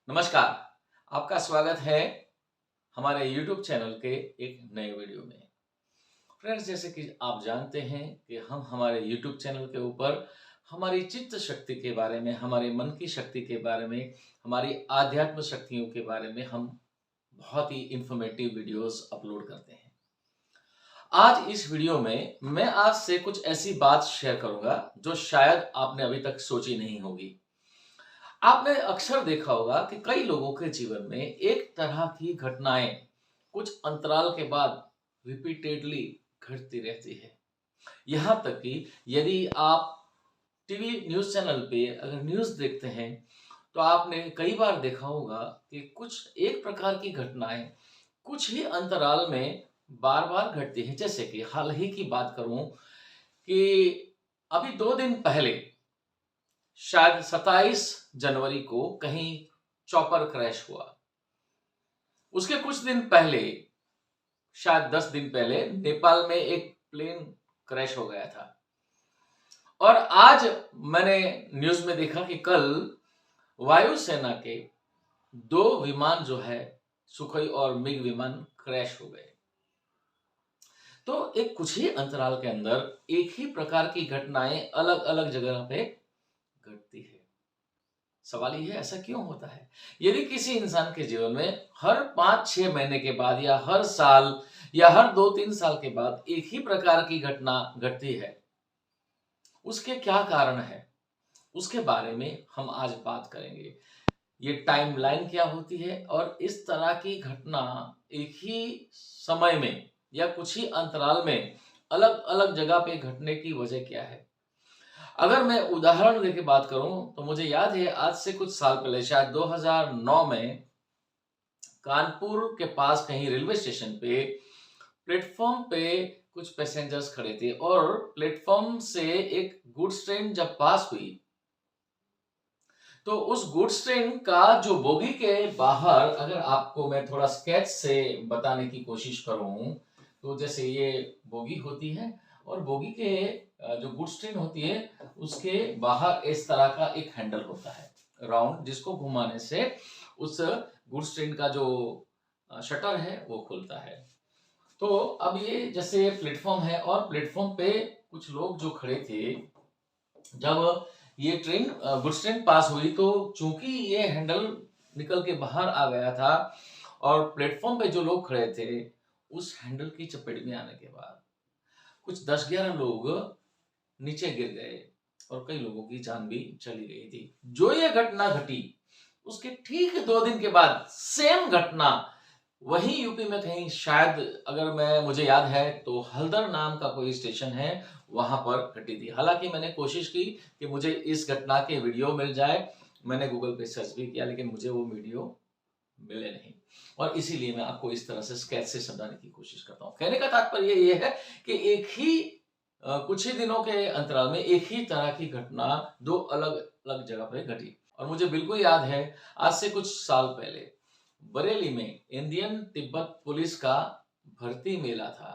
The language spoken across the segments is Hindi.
नमस्कार। आपका स्वागत है हमारे YouTube चैनल के एक नए वीडियो में। फ्रेंड्स, जैसे कि आप जानते हैं कि हम हमारे YouTube चैनल के ऊपर हमारी चित्त शक्ति के बारे में, हमारे मन की शक्ति के बारे में, हमारी आध्यात्म शक्तियों के बारे में हम बहुत ही इंफॉर्मेटिव वीडियोस अपलोड करते हैं। आज इस वीडियो में मैं आज से कुछ ऐसी बात शेयर करूंगा जो शायद आपने अभी तक सोची नहीं होगी। आपने अक्सर देखा होगा कि कई लोगों के जीवन में एक तरह की घटनाएं कुछ अंतराल के बाद रिपीटेडली घटती रहती है। यहाँ तक कि यदि आप टीवी न्यूज़ चैनल पे अगर न्यूज़ देखते हैं तो आपने कई बार देखा होगा कि कुछ एक प्रकार की घटनाएं कुछ ही अंतराल में बार बार घटती हैं। जैसे कि हाल ही की बात करूं कि अभी 2 दिन पहले शायद 27 जनवरी को कहीं चॉपर क्रैश हुआ। उसके कुछ दिन पहले, शायद 10 दिन पहले, नेपाल में एक प्लेन क्रैश हो गया था। और आज मैंने न्यूज में देखा कि कल वायुसेना के 2 विमान जो है, सुखोई और मिग विमान क्रैश हो गए। तो एक कुछ ही अंतराल के अंदर एक ही प्रकार की घटनाएं अलग अलग जगह पे घटती है। सवाल ये है, ऐसा क्यों होता है? यदि किसी इंसान के जीवन में हर 5-6 महीने के बाद या हर साल या हर 2-3 साल के बाद एक ही प्रकार की घटना घटती है, उसके क्या कारण है, उसके बारे में हम आज बात करेंगे। ये टाइमलाइन क्या होती है और इस तरह की घटना एक ही समय में या कुछ ही अंतराल में अलग अलग जगह पे घटने की वजह क्या है। अगर मैं उदाहरण लेके बात करूं तो मुझे याद है, आज से कुछ साल पहले, शायद 2009 में, कानपुर के पास कहीं रेलवे स्टेशन पे प्लेटफॉर्म पे कुछ पैसेंजर्स खड़े थे और प्लेटफॉर्म से एक गुड्स ट्रेन जब पास हुई तो उस गुड्स ट्रेन का जो बोगी के बाहर, अगर आपको मैं थोड़ा स्केच से बताने की कोशिश करूं तो जैसे ये बोगी होती है और बोगी के जो गुड्स ट्रेन होती है उसके बाहर इस तरह का एक हैंडल होता है राउंड, जिसको घुमाने से उस गुड्स ट्रेन का जो शटर है वो खुलता है। तो अब ये जैसे प्लेटफॉर्म है और प्लेटफॉर्म पे कुछ लोग जो खड़े थे, जब ये ट्रेन गुड्स ट्रेन पास हुई तो चूंकि ये हैंडल निकल के बाहर आ गया था और प्लेटफॉर्म पे जो लोग खड़े थे उस हैंडल की चपेट में आने के बाद कुछ 10-11 लोग नीचे गिर गए और कई लोगों की जान भी चली गई थी। जो ये घटना घटी उसके ठीक 2 दिन के बाद सेम घटना वही यूपी में कहीं, शायद अगर मैं मुझे याद है तो हल्दर नाम का कोई स्टेशन है, वहां पर घटी थी। हालांकि मैंने कोशिश की कि मुझे इस घटना के वीडियो मिल जाए, मैंने गूगल पे सर्च भी किया लेकिन मुझे वो वीडियो मिले नहीं और इसीलिए मैं आपको इस तरह से स्केच से समझाने की कोशिश करता हूँ। कहने का तात्पर्य ये है कि एक ही कुछ ही दिनों के अंतराल में एक ही तरह की घटना 2 अलग अलग जगह पे घटी। और मुझे बिल्कुल याद है, आज से कुछ साल पहले बरेली में इंडियन तिब्बत पुलिस का भर्ती मेला था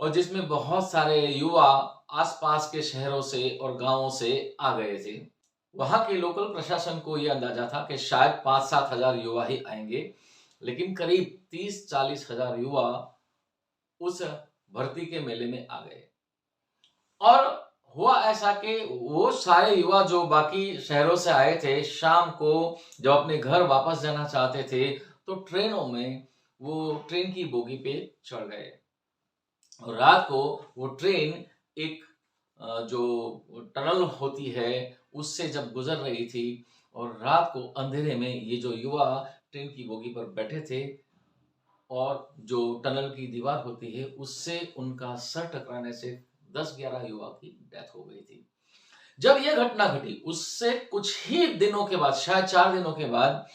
और जिसमें बहुत सारे युवा आसपास के शहरों से और गांवों से आ गए थे। वहां के लोकल प्रशासन को यह अंदाजा था कि शायद 5-7 हजार युवा ही आएंगे, लेकिन करीब 30-40 हजार युवा उस भर्ती के मेले में आ गए। और हुआ ऐसा कि वो सारे युवा जो बाकी शहरों से आए थे, शाम को जब अपने घर वापस जाना चाहते थे तो ट्रेनों में वो ट्रेन की बोगी पे चढ़ गए और रात को वो ट्रेन एक जो टनल होती है उससे जब गुजर रही थी और रात को अंधेरे में ये जो युवा ट्रेन की बोगी पर बैठे थे और जो टनल की दीवार होती है उससे उनका सर टकराने से 10-11 युवा की डेथ हो गई थी। जब यह घटना घटी उससे कुछ ही दिनों के बाद, शायद 4 दिनों के बाद,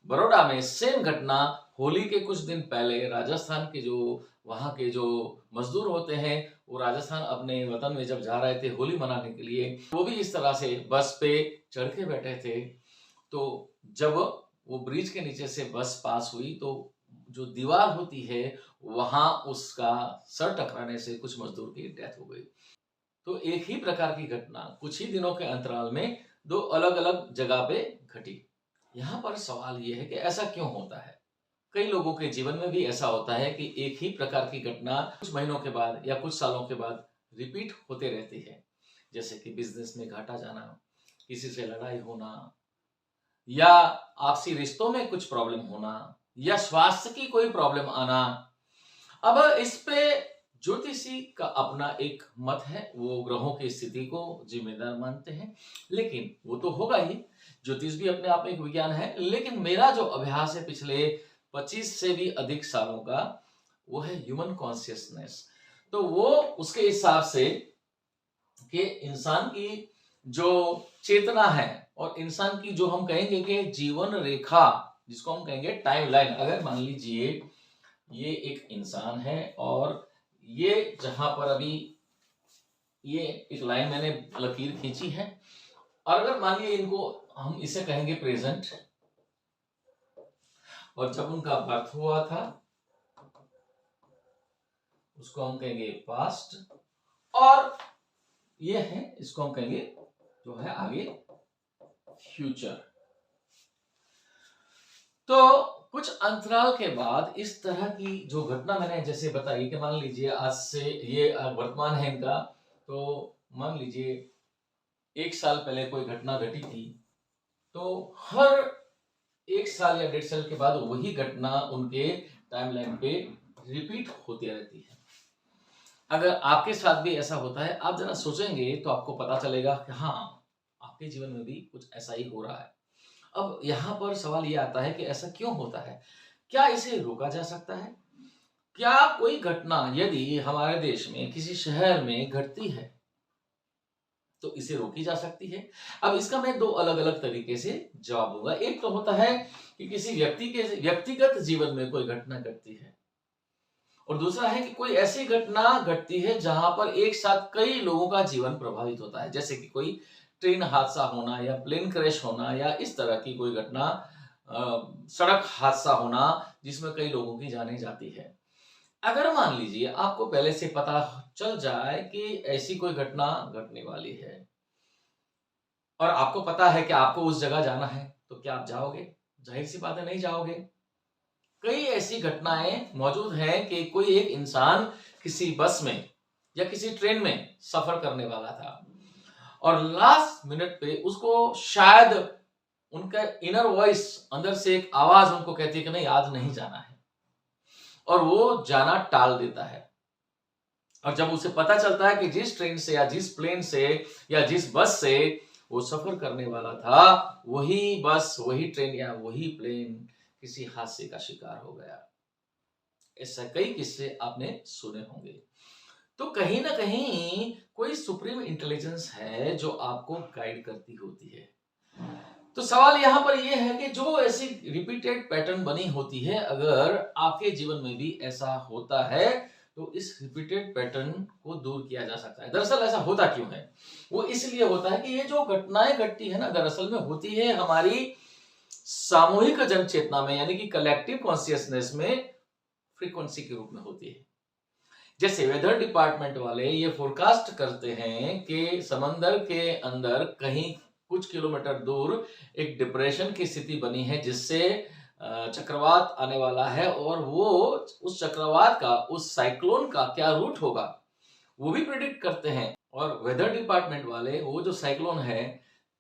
बड़ौदा में सेम घटना होली के कुछ दिन पहले राजस्थान के जो वहां के जो मजदूर होते हैं वो राजस्थान अपने वतन में जब जा रहे थे होली मनाने के लिए, वो भी इस तरह से बस पे चढ़ के बैठे थे। तो जब वो ब्रिज के नीचे से बस पास हुई तो जो दीवार होती है वहां उसका सर टकराने से कुछ मजदूर की डेथ हो गई। तो एक ही प्रकार की घटना कुछ ही दिनों के अंतराल में 2 अलग अलग जगह पे घटी। यहाँ पर सवाल ये है कि ऐसा क्यों होता है। कई लोगों के जीवन में भी ऐसा होता है कि एक ही प्रकार की घटना कुछ महीनों के बाद या कुछ सालों के बाद रिपीट होते रहती है। जैसे कि बिजनेस में घाटा जाना, किसी से लड़ाई होना, या आपसी रिश्तों में कुछ प्रॉब्लम होना, या स्वास्थ्य की कोई प्रॉब्लम आना। अब इस पे ज्योतिषी का अपना एक मत है, वो ग्रहों की स्थिति को जिम्मेदार मानते हैं, लेकिन वो तो होगा ही। ज्योतिष भी अपने आप में एक विज्ञान है, लेकिन मेरा जो अभ्यास है पिछले 25 से भी अधिक सालों का, वो है ह्यूमन कॉन्शियसनेस। तो वो उसके हिसाब से कि इंसान की जो चेतना है और इंसान की जो हम कहेंगे कि जीवन रेखा, जिसको हम कहेंगे टाइम लाइन। अगर मान लीजिए ये एक इंसान है और ये जहां पर अभी ये एक लाइन मैंने लकीर खींची है, और अगर मान लीजिए इनको हम इसे कहेंगे प्रेजेंट, और जब उनका बर्थ हुआ था उसको हम कहेंगे पास्ट, और ये है इसको हम कहेंगे जो है आगे फ्यूचर। तो कुछ अंतराल के बाद इस तरह की जो घटना मैंने जैसे बताई कि मान लीजिए आज से ये वर्तमान है इनका, तो मान लीजिए 1 साल पहले कोई घटना घटी थी, तो हर 1 साल या 1.5 साल के बाद वही घटना उनके टाइमलाइन पे रिपीट होती रहती है। अगर आपके साथ भी ऐसा होता है, आप जरा सोचेंगे तो आपको पता चलेगा कि हाँ, आपके जीवन में भी कुछ ऐसा ही हो रहा है। अब यहाँ पर सवाल ये आता है कि ऐसा क्यों होता है? क्या इसे रोका जा सकता है? क्या कोई घटना यदि हमारे देश में किसी शहर में घटती है तो इसे रोकी जा सकती है? अब इसका मैं 2 अलग-अलग तरीके से जवाब दूंगा। एक तो होता है कि किसी व्यक्ति के व्यक्तिगत जीवन में कोई घटना घटती है, और दूसरा है कि कोई ऐसी घटना घटती है जहां पर एक साथ कई लोगों का जीवन प्रभावित होता है। जैसे कि कोई ट्रेन हादसा होना या प्लेन क्रैश होना या इस तरह की कोई घटना, सड़क हादसा होना जिसमें कई लोगों की जानें जाती है। अगर मान लीजिए आपको पहले से पता चल जाए कि ऐसी कोई घटना घटने वाली है और आपको पता है कि आपको उस जगह जाना है, तो क्या आप जाओगे? जाहिर सी बात है, नहीं जाओगे। कई ऐसी घटनाएं मौजूद हैं कि कोई एक इंसान किसी बस में या किसी ट्रेन में सफर करने वाला था और लास्ट मिनट पे उसको शायद उनका इनर वॉइस, अंदर से एक आवाज उनको कहती है कि नहीं, आज नहीं जाना है, और वो जाना टाल देता है। और जब उसे पता चलता है कि जिस ट्रेन से या जिस प्लेन से या जिस बस से वो सफर करने वाला था, वही बस, वही ट्रेन या वही प्लेन किसी हादसे का शिकार हो गया। ऐसा कई किस्से आपने सुने होंगे। तो कहीं ना कहीं कोई सुप्रीम इंटेलिजेंस है जो आपको गाइड करती होती है। तो सवाल यहां पर यह है कि जो ऐसी रिपीटेड पैटर्न बनी होती है, अगर आपके जीवन में भी ऐसा होता है तो इस रिपीटेड पैटर्न को दूर किया जा सकता है। दरअसल ऐसा होता क्यों है? वो इसलिए होता है कि ये जो घटनाएं घटती है ना, दरअसल में होती है हमारी सामूहिक जन चेतना में, यानी कि कलेक्टिव कॉन्शियसनेस में फ्रीक्वेंसी के रूप में होती है। जैसे वेदर डिपार्टमेंट वाले ये फोरकास्ट करते हैं कि समंदर के अंदर कहीं कुछ किलोमीटर दूर एक डिप्रेशन की स्थिति बनी है, जिससे चक्रवात आने वाला है, और वो उस चक्रवात का, उस साइक्लोन का क्या रूट होगा वो भी प्रिडिक्ट करते हैं। और वेदर डिपार्टमेंट वाले वो जो साइक्लोन है,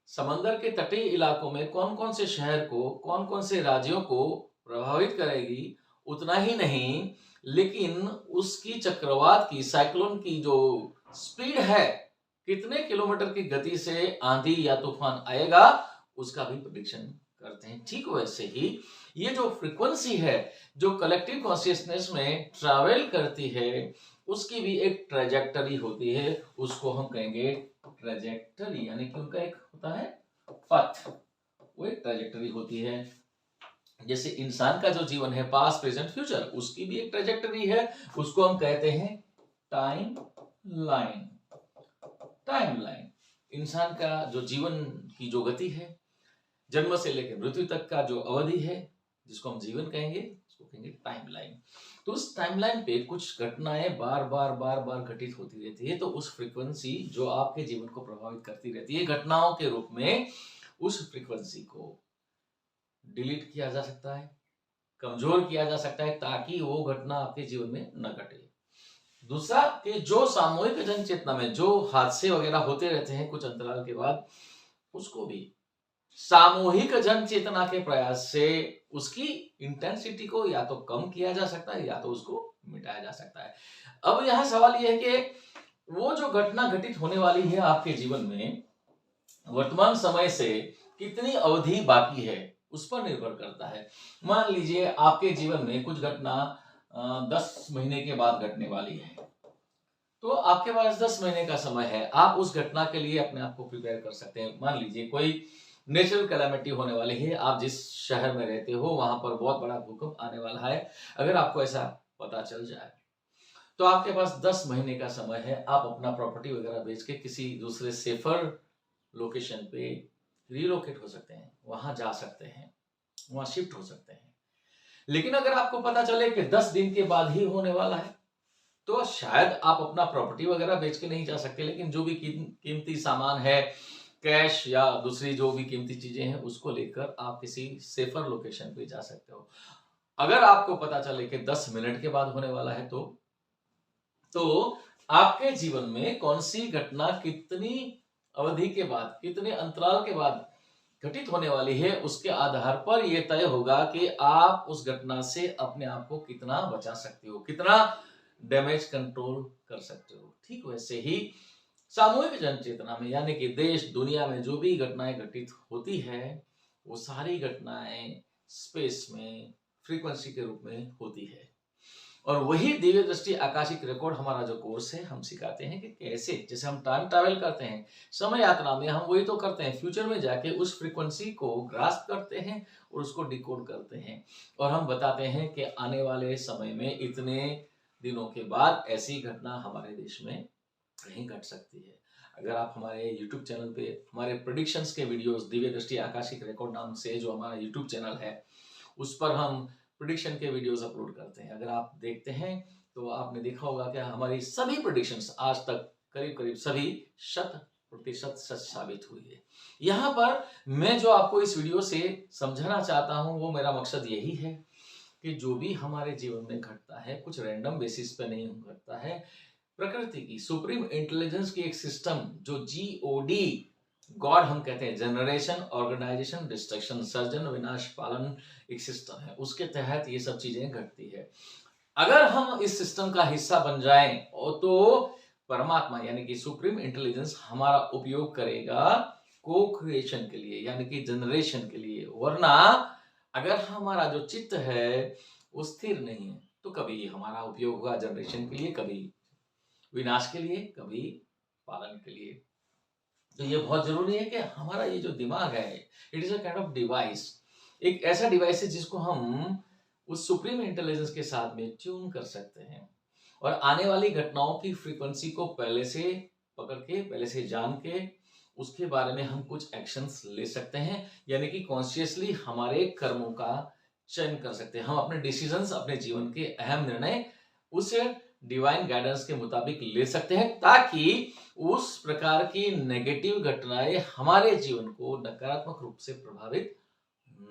समंदर के तटीय इलाकों में कौन कौन से शहर को, कौन कौन से राज्यों को प्रभावित करेगी, उतना ही नहीं, लेकिन उसकी चक्रवात की, साइक्लोन की जो स्पीड है, कितने किलोमीटर की गति से आंधी या तूफान आएगा, उसका भी प्रेडिक्शन करते हैं। ठीक वैसे ही ये जो फ्रीक्वेंसी है, जो कलेक्टिव कॉन्शियसनेस में ट्रैवल करती है, उसकी भी एक ट्रेजेक्टरी होती है। उसको हम कहेंगे ट्रेजेक्टरी, यानी कि उनका एक होता है पथ, वो एक ट्रेजेक्टरी होती है। जैसे इंसान का जो जीवन है, पास्ट प्रेजेंट फ्यूचर, उसकी भी एक ट्रेजेक्टरी है, उसको हम कहते हैं टाइम लाइन। टाइम लाइन इंसान का जो जीवन की जो गति है, जन्म से लेकर मृत्यु तक का जो अवधि है, जिसको हम जीवन कहेंगे, उसको कहेंगे टाइम लाइन। तो उस टाइमलाइन पे कुछ घटनाएं बार बार बार बार घटित होती रहती है, तो उस फ्रीक्वेंसी जो आपके जीवन को प्रभावित करती रहती है घटनाओं के रूप में, उस फ्रीक्वेंसी को डिलीट किया जा सकता है, कमजोर किया जा सकता है, ताकि वो घटना आपके जीवन में न घटे। दूसरा कि जो सामूहिक जन चेतना में जो हादसे वगैरह होते रहते हैं कुछ अंतराल के बाद, उसको भी सामूहिक जन चेतना के प्रयास से उसकी इंटेंसिटी को या तो कम किया जा सकता है या तो उसको मिटाया जा सकता है। अब यहाँ सवाल यह है कि वो जो घटना घटित होने वाली है आपके जीवन में, वर्तमान समय से कितनी अवधि बाकी है उस पर निर्भर करता है। मान लीजिए आपके जीवन में कुछ घटना 10 महीने के बाद घटने वाली है, तो आपके पास 10 महीने का समय है, आप उस घटना के लिए अपने आप को प्रिपेयर कर सकते हैं। मान लीजिए कोई नेचुरल कैलामिटी होने वाली है, आप जिस शहर में रहते हो वहां पर बहुत बड़ा भूकंप आने वाला है, अगर आपको ऐसा पता चल जाए तो आपके पास 10 महीने का समय है। आप अपना प्रॉपर्टी वगैरह बेच के किसी दूसरे सेफर लोकेशन पे रिलोकेट हो सकते हैं, वहां जा सकते हैं, वहां शिफ्ट हो सकते हैं। लेकिन अगर आपको पता चले कि 10 दिन के बाद ही होने वाला है, तो शायद आप अपना प्रॉपर्टी वगैरह बेच के नहीं जा सकते, लेकिन जो भी कीमती सामान है, कैश या दूसरी जो भी कीमती चीजें हैं, उसको लेकर आप किसी सेफर लोकेशन पे जा सकते हो। अगर आपको पता चले कि 10 मिनट के बाद होने वाला है, तो आपके जीवन में कौन सी घटना कितनी अवधि के बाद, कितने अंतराल के बाद घटित होने वाली है, उसके आधार पर यह तय होगा कि आप उस घटना से अपने आप को कितना बचा सकते हो, कितना डैमेज कंट्रोल कर सकते हो। ठीक वैसे ही सामूहिक जन चेतना में, यानी कि देश दुनिया में जो भी घटनाएं घटित होती है, वो सारी घटनाएं स्पेस में फ्रीक्वेंसी के रूप में होती है। और वही दिव्य दृष्टि आकाशिक रिकॉर्ड हमारा जो कोर्स है, हम सिखाते हैं कि कैसे, जैसे हम टाइम ट्रैवल करते हैं समय यात्रा में, हम वही तो करते हैं, फ्यूचर में जाके उस फ्रीक्वेंसी को ग्रास्प करते हैं और उसको डिकोड करते हैं, और हम बताते हैं कि आने वाले समय में इतने दिनों के बाद ऐसी घटना हमारे देश में कहीं घट सकती है। अगर आप हमारे YouTube चैनल पे हमारे प्रेडिक्शंस के वीडियोस, दिव्य दृष्टि आकाशिक रिकॉर्ड नाम से जो हमारा YouTube चैनल है, उस पर हम प्रेडिक्शन के वीडियोस अपलोड करते हैं। अगर आप देखते हैं तो आपने देखा होगा कि हमारी सभी प्रेडिक्शंस आज तक करीब करीब सभी 100% सच साबित हुई है। यहाँ पर मैं जो आपको इस वीडियो से समझाना चाहता हूँ, वो मेरा मकसद यही है कि जो भी हमारे जीवन में घटता है, कुछ रैंडम बेसिस पे नहीं घटता है। प्रकृति की सुप्रीम इंटेलिजेंस की एक सिस्टम, जो GOD, गॉड हम कहते हैं, जनरेशन, ऑर्गेनाइजेशन, डिस्ट्रक्शन, सर्जन, विनाश, पालन, एक सिस्टम है, उसके तहत ये सब चीजें घटती है। अगर हम इस सिस्टम का हिस्सा बन जाएं तो परमात्मा यानी कि सुप्रीम इंटेलिजेंस हमारा उपयोग करेगा को क्रिएशन के लिए, यानी कि जनरेशन के लिए। वरना अगर हमारा जो चित्त है वो स्थिर नहीं है, तो कभी हमारा उपयोग होगा जनरेशन के लिए, कभी विनाश के लिए, कभी पालन के लिए। तो ये बहुत जरूरी है कि हमारा ये जो दिमाग है, it is a kind of device, एक ऐसा डिवाइस है जिसको हम उस सुप्रीम इंटेलिजेंस के साथ में ट्यून कर सकते हैं, और आने वाली घटनाओं की फ्रीक्वेंसी को पहले से पकड़ के, पहले से जान के, उसके बारे में हम कुछ एक्शंस ले सकते हैं, यानी कि कॉन्शियसली हमारे कर्मों का चयन कर सकते हैं। हम अपने डिसीजंस, अपने जीवन के अहम निर्णय उस डिवाइन गाइडेंस के मुताबिक ले सकते हैं, ताकि उस प्रकार की नेगेटिव घटनाएं हमारे जीवन को नकारात्मक रूप से प्रभावित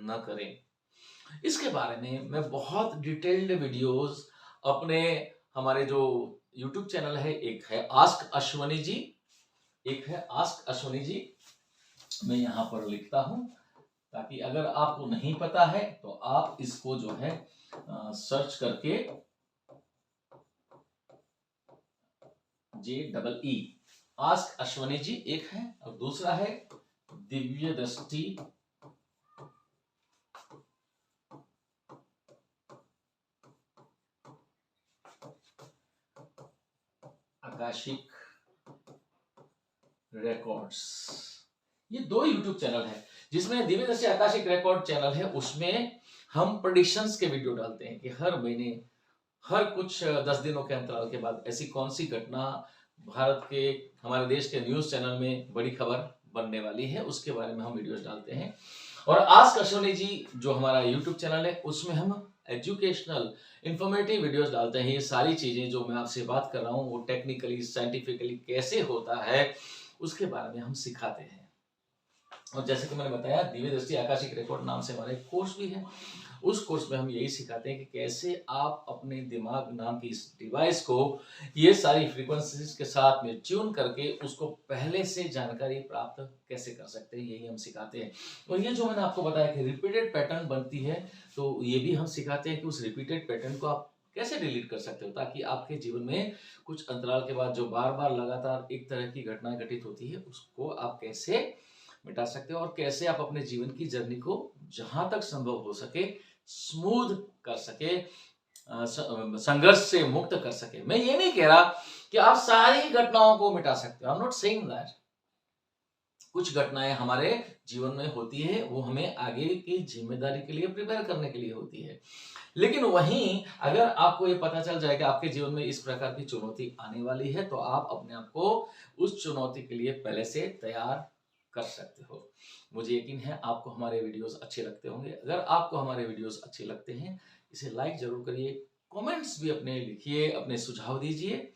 न करें। इसके बारे में मैं बहुत डिटेल्ड वीडियोस अपने हमारे जो YouTube चैनल है, एक है आस्क अश्वनी जी, एक है आस्क अश्वनी जी, मैं यहाँ पर लिखता हूँ, ताकि अगर आपको नहीं पता है तो आप इसको जो है सर्च करके JEE आस्क अश्वनी जी एक है, और दूसरा है दिव्य दृष्टि आकाशिक रिकॉर्ड्स। ये दो YouTube चैनल है, जिसमें दिव्य दृष्टि आकाशिक रिकॉर्ड चैनल है, उसमें हम प्रेडिक्शंस के वीडियो डालते हैं कि हर महीने, हर कुछ 10 दिनों के अंतराल के बाद ऐसी कौन सी घटना भारत के, हमारे देश के न्यूज चैनल में बड़ी खबर बनने वाली है, उसके बारे में हम वीडियोस डालते हैं। और आस्क अश्वनी जी जो हमारा YouTube चैनल है, उसमें हम एजुकेशनल इंफॉर्मेटिव वीडियोस डालते हैं। ये सारी चीजें जो मैं आपसे बात कर रहा हूँ, वो टेक्निकली, साइंटिफिकली कैसे होता है, उसके बारे में हम सिखाते हैं। और जैसे कि मैंने बताया, दिव्य दृष्टि आकाशिक रिकॉर्ड नाम से हमारा एक कोर्स भी है। उस कोर्स में हम यही सिखाते हैं कि कैसे आप अपने दिमाग नाम की इस डिवाइस को ये सारी फ्रीक्वेंसीज के साथ में ट्यून करके उसको पहले से जानकारी प्राप्त कैसे कर सकते हैं, यही हम सिखाते हैं। और ये जो मैंने आपको बताया कि रिपीटेड पैटर्न बनती है, तो ये भी हम सिखाते हैं कि उस रिपीटेड पैटर्न को आप कैसे डिलीट कर सकते हो, ताकि आपके जीवन में कुछ अंतराल के बाद जो बार बार लगातार एक तरह की घटनाएं घटित होती है, उसको आप कैसे मिटा सकते हो और कैसे आप अपने जीवन की जर्नी को जहां तक संभव हो सके स्मूथ कर सके, संघर्ष से मुक्त कर सके। मैं ये नहीं कह रहा कि आप सारी घटनाओं को मिटा सकते हो, I am not saying that. कुछ घटनाएं हमारे जीवन में होती है, वो हमें आगे की जिम्मेदारी के लिए प्रिपेयर करने के लिए होती है। लेकिन वहीं अगर आपको ये पता चल जाए कि आपके जीवन में इस प्रकार की चुनौती आने वाली है, तो आप अपने आप को उस चुनौती के लिए पहले से तैयार कर सकते हो। मुझे यकीन है आपको हमारे वीडियोस अच्छे लगते होंगे। अगर आपको हमारे वीडियोस अच्छे लगते हैं, इसे लाइक जरूर करिए, कमेंट्स भी अपने लिखिए, अपने सुझाव दीजिए।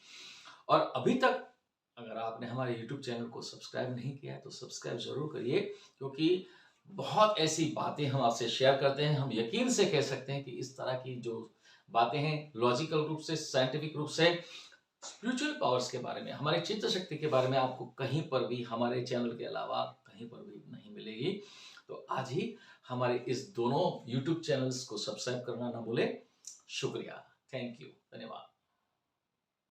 और अभी तक अगर आपने हमारे YouTube चैनल को सब्सक्राइब नहीं किया है तो सब्सक्राइब जरूर करिए, क्योंकि बहुत ऐसी बातें हम आपसे शेयर करते हैं। हम यकीन से कह सकते हैं कि इस तरह की जो बातें हैं, लॉजिकल रूप से, साइंटिफिक रूप से, स्पिरिचुअल पावर्स के बारे में, हमारे चित्त शक्ति के बारे में आपको कहीं पर भी हमारे चैनल के अलावा कहीं पर भी नहीं मिलेगी। तो आज ही हमारे इस दोनों YouTube चैनल्स को सब्सक्राइब करना ना भूले। शुक्रिया, थैंक यू, धन्यवाद।